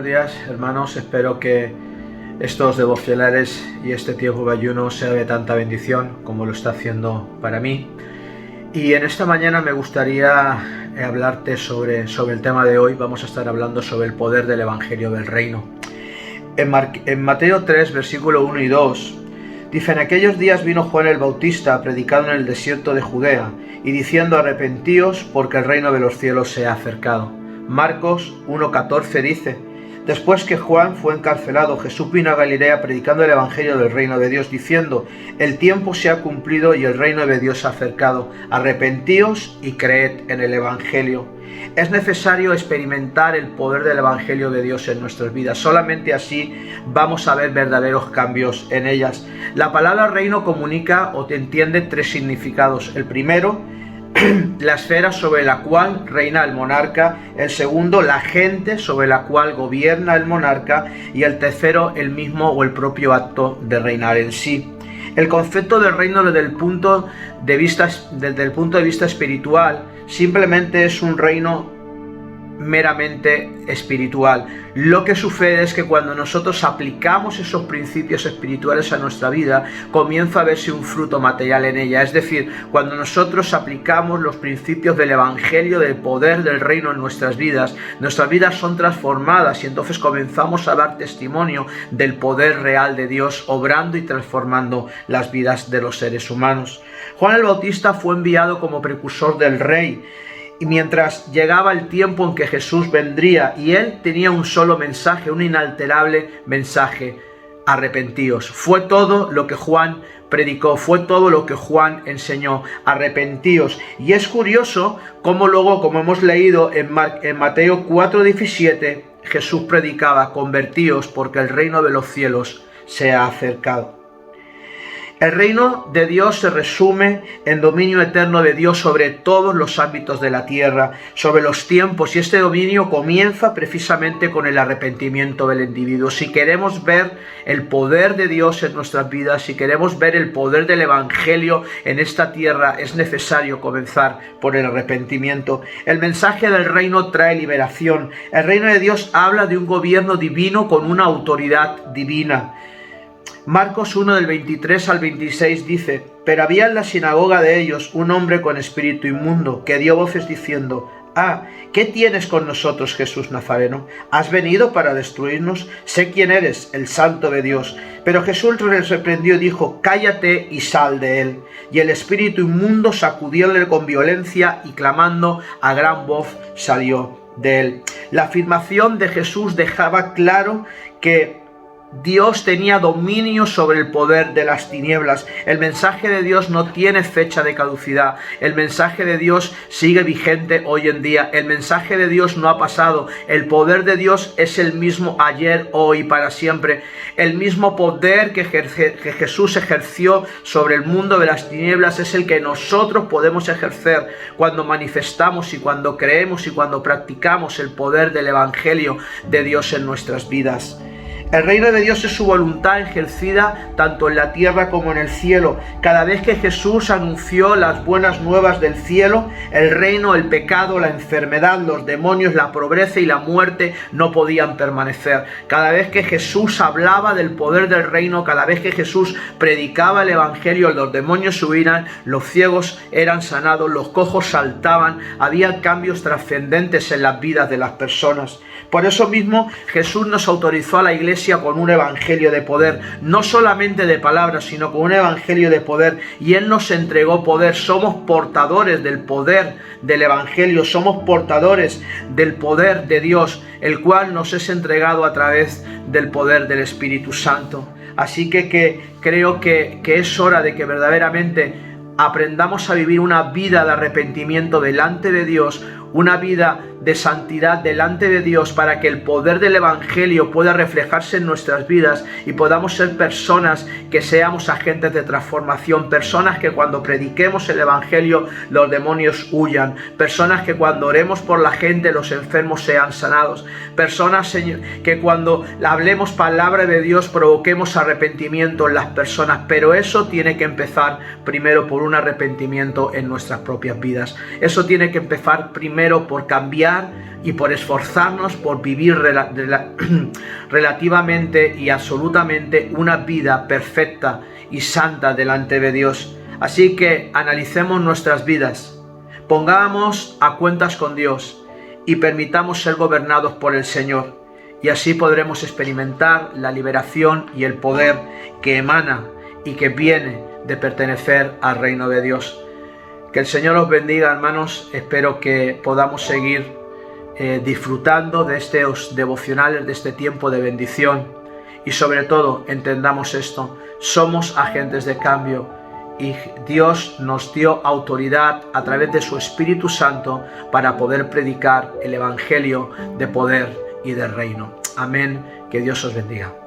buenos días, hermanos. Espero que estos devocionales y este tiempo de ayuno sea de tanta bendición como lo está haciendo para mí. Y en esta mañana me gustaría hablarte sobre el tema de hoy. Vamos a estar hablando sobre el poder del Evangelio del Reino. En Mateo 3, versículo 1 y 2, dice: en aquellos días vino Juan el Bautista predicando en el desierto de Judea y diciendo: arrepentíos porque el reino de los cielos se ha acercado. Marcos 1:14 dice: después que Juan fue encarcelado, Jesús vino a Galilea predicando el evangelio del reino de Dios, diciendo: el tiempo se ha cumplido y el reino de Dios se ha acercado. Arrepentíos y creed en el evangelio. Es necesario experimentar el poder del evangelio de Dios en nuestras vidas. Solamente así vamos a ver verdaderos cambios en ellas. La palabra reino comunica o te entiende tres significados. El primero, la esfera sobre la cual reina el monarca. El segundo, la gente sobre la cual gobierna el monarca. Y el tercero, el mismo o el propio acto de reinar en sí. El concepto del reino desde el punto de vista espiritual simplemente es un reino meramente espiritual. Lo que sucede es que cuando nosotros aplicamos esos principios espirituales a nuestra vida, comienza a verse un fruto material en ella. Es decir, cuando nosotros aplicamos los principios del evangelio, del poder del reino en nuestras vidas son transformadas y entonces comenzamos a dar testimonio del poder real de Dios obrando y transformando las vidas de los seres humanos. Juan el Bautista fue enviado como precursor del rey. Y mientras llegaba el tiempo en que Jesús vendría, y él tenía un solo mensaje, un inalterable mensaje: arrepentíos. Fue todo lo que Juan predicó, fue todo lo que Juan enseñó: arrepentíos. Y es curioso cómo luego, como hemos leído en Mateo 4:17, Jesús predicaba: convertíos porque el reino de los cielos se ha acercado. El reino de Dios se resume en dominio eterno de Dios sobre todos los ámbitos de la tierra, sobre los tiempos, y este dominio comienza precisamente con el arrepentimiento del individuo. Si queremos ver el poder de Dios en nuestras vidas, si queremos ver el poder del evangelio en esta tierra, es necesario comenzar por el arrepentimiento. El mensaje del reino trae liberación. El reino de Dios habla de un gobierno divino con una autoridad divina. Marcos 1 del 23 al 26 dice: pero había en la sinagoga de ellos un hombre con espíritu inmundo, que dio voces diciendo: ¿qué tienes con nosotros, Jesús Nazareno? ¿Has venido para destruirnos? Sé quién eres, el Santo de Dios. Pero Jesús les reprendió y dijo: cállate y sal de él. Y el espíritu inmundo sacudióle con violencia y clamando a gran voz salió de él. La afirmación de Jesús dejaba claro que Dios tenía dominio sobre el poder de las tinieblas. El mensaje de Dios no tiene fecha de caducidad. El mensaje de Dios sigue vigente hoy en día. El mensaje de Dios no ha pasado. El poder de Dios es el mismo ayer, hoy y para siempre. El mismo poder que Jesús ejerció sobre el mundo de las tinieblas es el que nosotros podemos ejercer cuando manifestamos y cuando creemos y cuando practicamos el poder del evangelio de Dios en nuestras vidas. El reino de Dios es su voluntad ejercida tanto en la tierra como en el cielo. Cada vez que Jesús anunció las buenas nuevas del cielo, el reino, el pecado, la enfermedad, los demonios, la pobreza y la muerte no podían permanecer. Cada vez que Jesús hablaba del poder del reino, cada vez que Jesús predicaba el evangelio, los demonios huían, los ciegos eran sanados, los cojos saltaban, había cambios trascendentes en las vidas de las personas. Por eso mismo Jesús nos autorizó a la iglesia con un evangelio de poder, no solamente de palabras, sino con un evangelio de poder, y Él nos entregó poder. Somos portadores del poder del evangelio, somos portadores del poder de Dios, el cual nos es entregado a través del poder del Espíritu Santo. Así que creo que es hora de que verdaderamente aprendamos a vivir una vida de arrepentimiento delante de Dios, una vida de santidad delante de Dios, para que el poder del evangelio pueda reflejarse en nuestras vidas y podamos ser personas que seamos agentes de transformación, personas que cuando prediquemos el evangelio los demonios huyan, personas que cuando oremos por la gente los enfermos sean sanados, personas, Señor, que cuando hablemos palabra de Dios provoquemos arrepentimiento en las personas. Pero eso tiene que empezar primero por un arrepentimiento en nuestras propias vidas. Eso tiene que empezar primero por cambiar desarrollar y por esforzarnos por vivir relativamente y absolutamente una vida perfecta y santa delante de Dios. Así que analicemos nuestras vidas, pongamos a cuentas con Dios y permitamos ser gobernados por el Señor. Y así podremos experimentar la liberación y el poder que emana y que viene de pertenecer al reino de Dios. Que el Señor os bendiga, hermanos. Espero que podamos seguir disfrutando de estos devocionales, de este tiempo de bendición. Y sobre todo, entendamos esto: somos agentes de cambio y Dios nos dio autoridad a través de su Espíritu Santo para poder predicar el Evangelio de poder y de reino. Amén. Que Dios os bendiga.